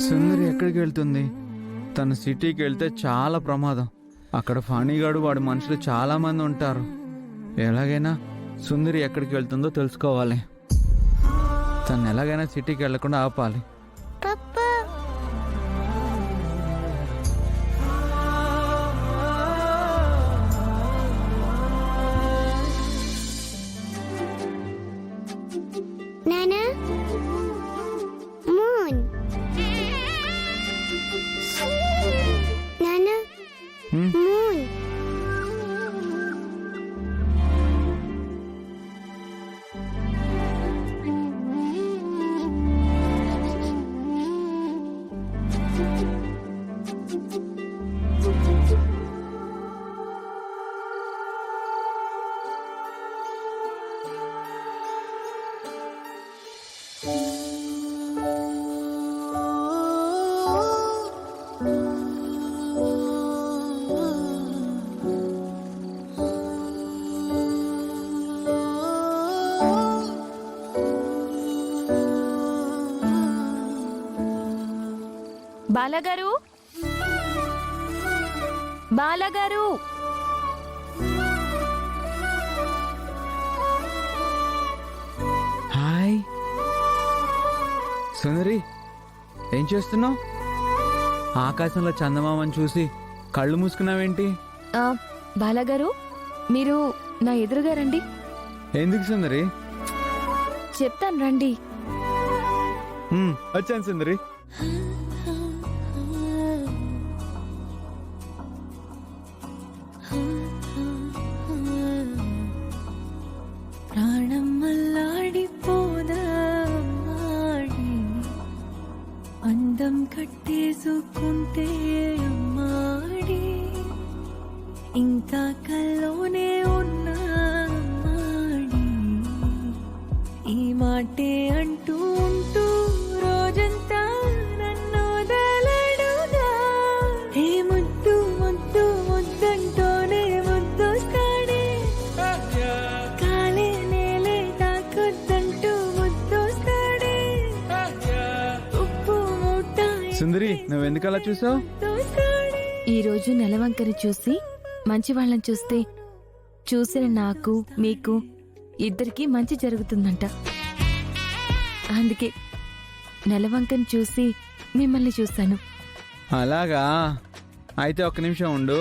సుందరి ఎక్కడికి వెళ్తుంది? తను సిటీకి వెళ్తే చాలా ప్రమాదం. అక్కడ ఫణిగాడు వాడి మనుషులు చాలా మంది ఉంటారు. ఎలాగైనా సుందరి ఎక్కడికి వెళ్తుందో తెలుసుకోవాలి. తను ఎలాగైనా సిటీకి వెళ్లకుండా ఆపాలి. పప్పా నానా మూన్ నానా హ్మ్? మూన్ బాలగారు, బాలగారు, హాయ్ సుందరి, ఏం చేస్తున్నావు? ఆకాశంలో చందమామని చూసి కళ్ళు మూసుకున్నావేంటి? బాలగారు, మీరు నా ఎదురుగా రండి. ఎందుకు సుందరి? చెప్తాను రండి. వచ్చాను సుందరి. ప్రాణం మల్లాడిపోదా అమ్మాడి, అందం కట్టేసుకుంటే అమ్మాడి, ఇంకా కల్లోనే ఉన్నా అమ్మాడి, ఈ మాటే అంటూ ఉంటూ రోజంతా నన్ను వదలడుగా. ఏ ముద్దు ముద్దు ముద్దంటూనే ముద్దొస్తాడే, కాలే నేలే తాకొద్దంటూ ముద్దొస్తాడే, ఉప్పు మూట సుందరి, నువ్వెందుకు అలా చూసావు? ముద్దొస్తాడే. ఈ రోజు నెలవంకని చూసి మంచి వాళ్ళని చూస్తే చూసిన నాకు మీకు ఇద్దరికి మంచి జరుగుతుందంట. అందుకే నెలవంకని చూసి మిమ్మల్ని చూశాను. అలాగా? అయితే ఒక్క నిమిషం ఉండు.